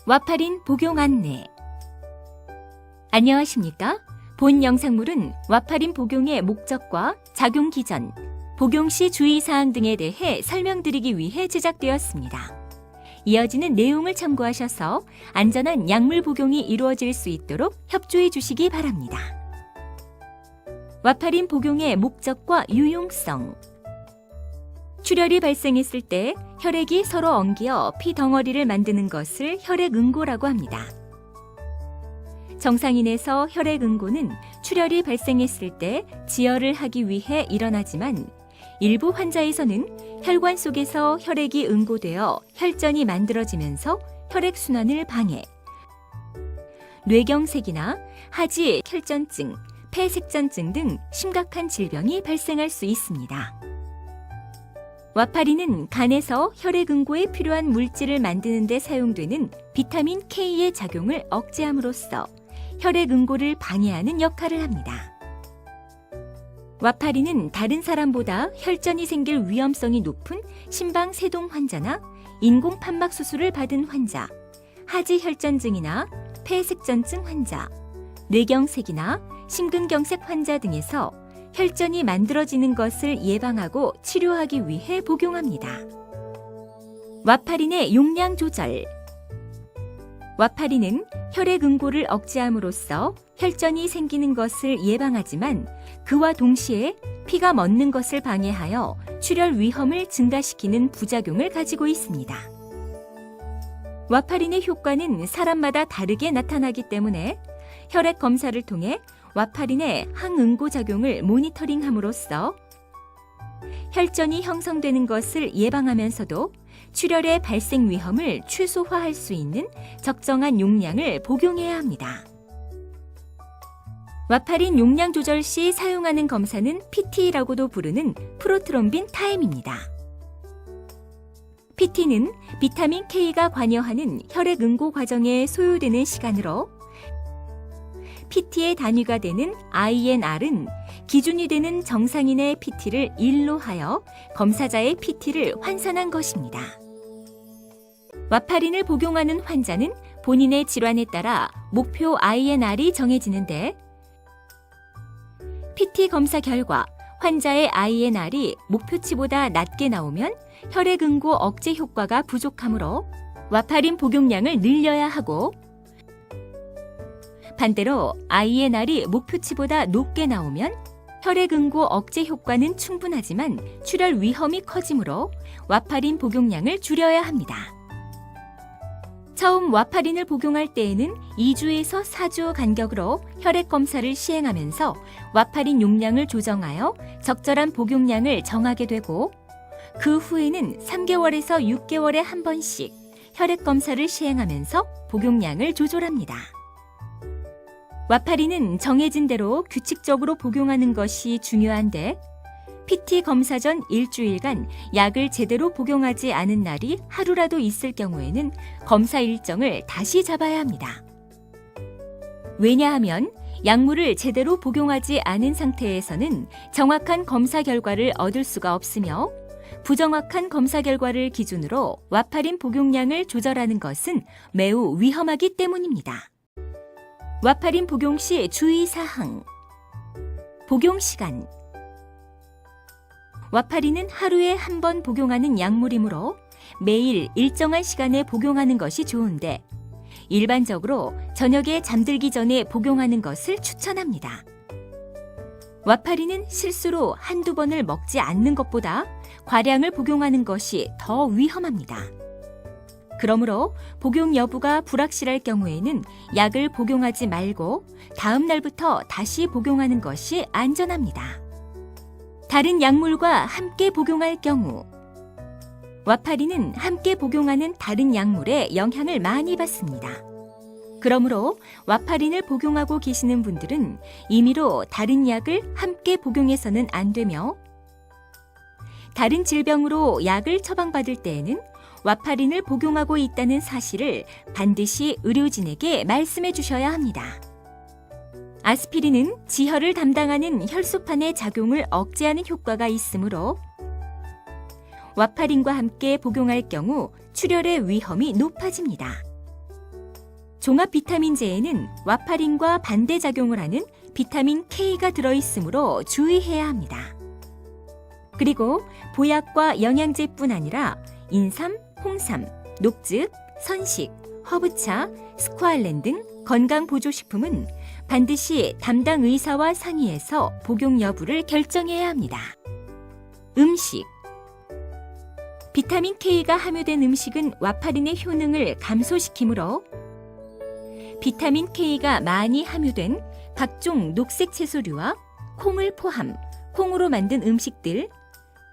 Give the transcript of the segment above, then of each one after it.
와파린 복용 안내. 안녕하십니까? 본 영상물은 와파린 복용의 목적과 작용 기전, 복용 시 주의사항 등에 대해 설명드리기 위해 제작되었습니다. 이어지는 내용을 참고하셔서 안전한 약물 복용이 이루어질 수 있도록 협조해 주시기 바랍니다. 와파린 복용의 목적과 유용성. 출혈이 발생했을 때 혈액이 서로 엉겨 피 덩어리를 만드는 것을 혈액응고라고 합니다. 정상인에서 혈액응고는 출혈이 발생했을 때 지혈을 하기 위해 일어나지만 일부 환자에서는 혈관 속에서 혈액이 응고되어 혈전이 만들어지면서 혈액순환을 방해, 뇌경색이나 하지 혈전증, 폐색전증 등 심각한 질병이 발생할 수 있습니다. 와파린은 간에서 혈액응고에 필요한 물질을 만드는 데 사용되는 비타민 K의 작용을 억제함으로써 혈액응고를 방해하는 역할을 합니다. 와파린은 다른 사람보다 혈전이 생길 위험성이 높은 심방세동 환자나 인공판막 수술을 받은 환자, 하지혈전증이나 폐색전증 환자, 뇌경색이나 심근경색 환자 등에서 혈전이 만들어지는 것을 예방하고 치료하기 위해 복용합니다. 와파린의 용량 조절. 와파린은 혈액응고를 억제함으로써 혈전이 생기는 것을 예방하지만 그와 동시에 피가 멎는 것을 방해하여 출혈 위험을 증가시키는 부작용을 가지고 있습니다. 와파린의 효과는 사람마다 다르게 나타나기 때문에 혈액 검사를 통해 와파린의 항응고 작용을 모니터링함으로써 혈전이 형성되는 것을 예방하면서도 출혈의 발생 위험을 최소화할 수 있는 적정한 용량을 복용해야 합니다. 와파린 용량 조절 시 사용하는 검사는 PT라고도 부르는 프로트롬빈 타임입니다. PT는 비타민 K가 관여하는 혈액응고 과정에 소요되는 시간으로 PT의 단위가 되는 INR은 기준이 되는 정상인의 PT를 1로 하여 검사자의 PT를 환산한 것입니다. 와파린을 복용하는 환자는 본인의 질환에 따라 목표 INR이 정해지는데 PT 검사 결과 환자의 INR이 목표치보다 낮게 나오면 혈액응고 억제 효과가 부족하므로 와파린 복용량을 늘려야 하고 반대로 INR이 목표치보다 높게 나오면 혈액응고 억제 효과는 충분하지만 출혈 위험이 커지므로 와파린 복용량을 줄여야 합니다. 처음 와파린을 복용할 때에는 2주에서 4주 간격으로 혈액 검사를 시행하면서 와파린 용량을 조정하여 적절한 복용량을 정하게 되고 그 후에는 3개월에서 6개월에 한 번씩 혈액 검사를 시행하면서 복용량을 조절합니다. 와파린은 정해진 대로 규칙적으로 복용하는 것이 중요한데 PT 검사 전 일주일간 약을 제대로 복용하지 않은 날이 하루라도 있을 경우에는 검사 일정을 다시 잡아야 합니다. 왜냐하면 약물을 제대로 복용하지 않은 상태에서는 정확한 검사 결과를 얻을 수가 없으며 부정확한 검사 결과를 기준으로 와파린 복용량을 조절하는 것은 매우 위험하기 때문입니다. 와파린 복용 시 주의사항. 복용 시간. 와파린은 하루에 한 번 복용하는 약물이므로 매일 일정한 시간에 복용하는 것이 좋은데 일반적으로 저녁에 잠들기 전에 복용하는 것을 추천합니다. 와파린은 실수로 한두 번을 먹지 않는 것보다 과량을 복용하는 것이 더 위험합니다. 그러므로 복용 여부가 불확실할 경우에는 약을 복용하지 말고 다음 날부터 다시 복용하는 것이 안전합니다. 다른 약물과 함께 복용할 경우 와파린은 함께 복용하는 다른 약물에 영향을 많이 받습니다. 그러므로 와파린을 복용하고 계시는 분들은 임의로 다른 약을 함께 복용해서는 안 되며 다른 질병으로 약을 처방받을 때에는 와파린을 복용하고 있다는 사실을 반드시 의료진에게 말씀해 주셔야 합니다. 아스피린은 지혈을 담당하는 혈소판의 작용을 억제하는 효과가 있으므로 와파린과 함께 복용할 경우 출혈의 위험이 높아집니다. 종합 비타민제에는 와파린과 반대작용을 하는 비타민 K가 들어있으므로 주의해야 합니다. 그리고 보약과 영양제뿐 아니라 인삼, 홍삼, 녹즙, 선식, 허브차, 스쿠알렌 등 건강보조식품은 반드시 담당 의사와 상의해서 복용 여부를 결정해야 합니다. 음식. 비타민 K가 함유된 음식은 와파린의 효능을 감소시키므로 비타민 K가 많이 함유된 각종 녹색 채소류와 콩을 포함, 콩으로 만든 음식들,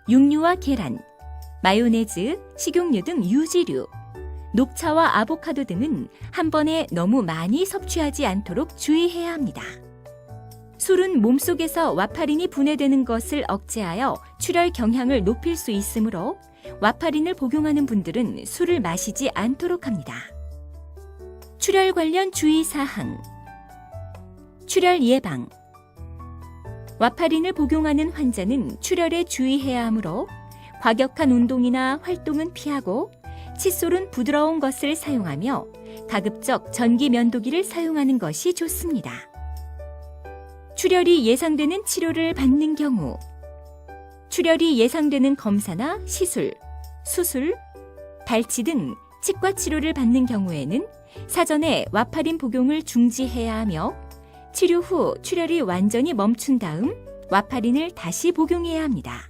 육류와 계란, 마요네즈, 식용유 등 유지류, 녹차와 아보카도 등은 한 번에 너무 많이 섭취하지 않도록 주의해야 합니다. 술은 몸속에서 와파린이 분해되는 것을 억제하여 출혈 경향을 높일 수 있으므로 와파린을 복용하는 분들은 술을 마시지 않도록 합니다. 출혈 관련 주의사항. 출혈 예방. 와파린을 복용하는 환자는 출혈에 주의해야 하므로 과격한 운동이나 활동은 피하고 칫솔은 부드러운 것을 사용하며 가급적 전기 면도기를 사용하는 것이 좋습니다. 출혈이 예상되는 치료를 받는 경우 출혈이 예상되는 검사나 시술, 수술, 발치 등 치과 치료를 받는 경우에는 사전에 와파린 복용을 중지해야 하며 치료 후 출혈이 완전히 멈춘 다음 와파린을 다시 복용해야 합니다.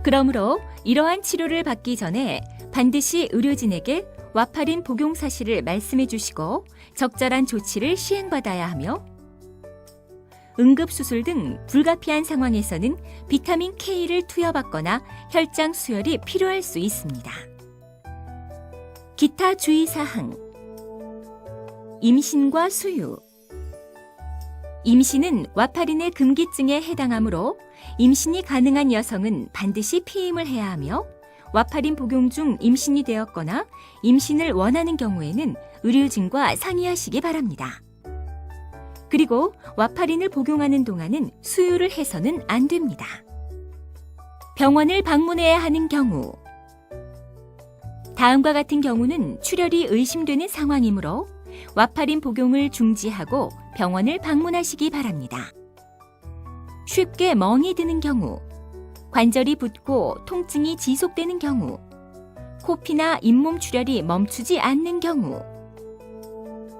그러므로 이러한 치료를 받기 전에 반드시 의료진에게 와파린 복용 사실을 말씀해 주시고 적절한 조치를 시행받아야 하며 응급수술 등 불가피한 상황에서는 비타민 K를 투여받거나 혈장 수혈이 필요할 수 있습니다. 기타 주의사항. 임신과 수유. 임신은 와파린의 금기증에 해당하므로 임신이 가능한 여성은 반드시 피임을 해야 하며 와파린 복용 중 임신이 되었거나 임신을 원하는 경우에는 의료진과 상의하시기 바랍니다. 그리고 와파린을 복용하는 동안은 수유를 해서는 안 됩니다. 병원을 방문해야 하는 경우. 다음과 같은 경우는 출혈이 의심되는 상황이므로 와파린 복용을 중지하고 병원을 방문하시기 바랍니다. 쉽게 멍이 드는 경우, 관절이 붓고 통증이 지속되는 경우, 코피나 잇몸 출혈이 멈추지 않는 경우,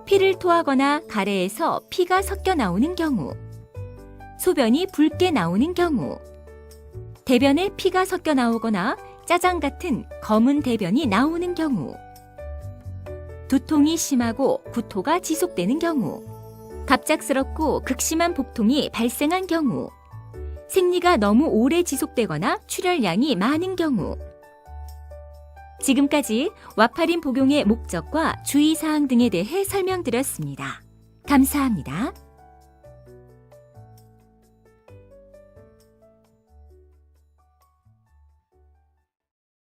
피를 토하거나 가래에서 피가 섞여 나오는 경우, 소변이 붉게 나오는 경우, 대변에 피가 섞여 나오거나 짜장 같은 검은 대변이 나오는 경우, 두통이 심하고 구토가 지속되는 경우, 갑작스럽고 극심한 복통이 발생한 경우, 생리가 너무 오래 지속되거나 출혈량이 많은 경우. 지금까지 와파린 복용의 목적과 주의사항 등에 대해 설명드렸습니다. 감사합니다.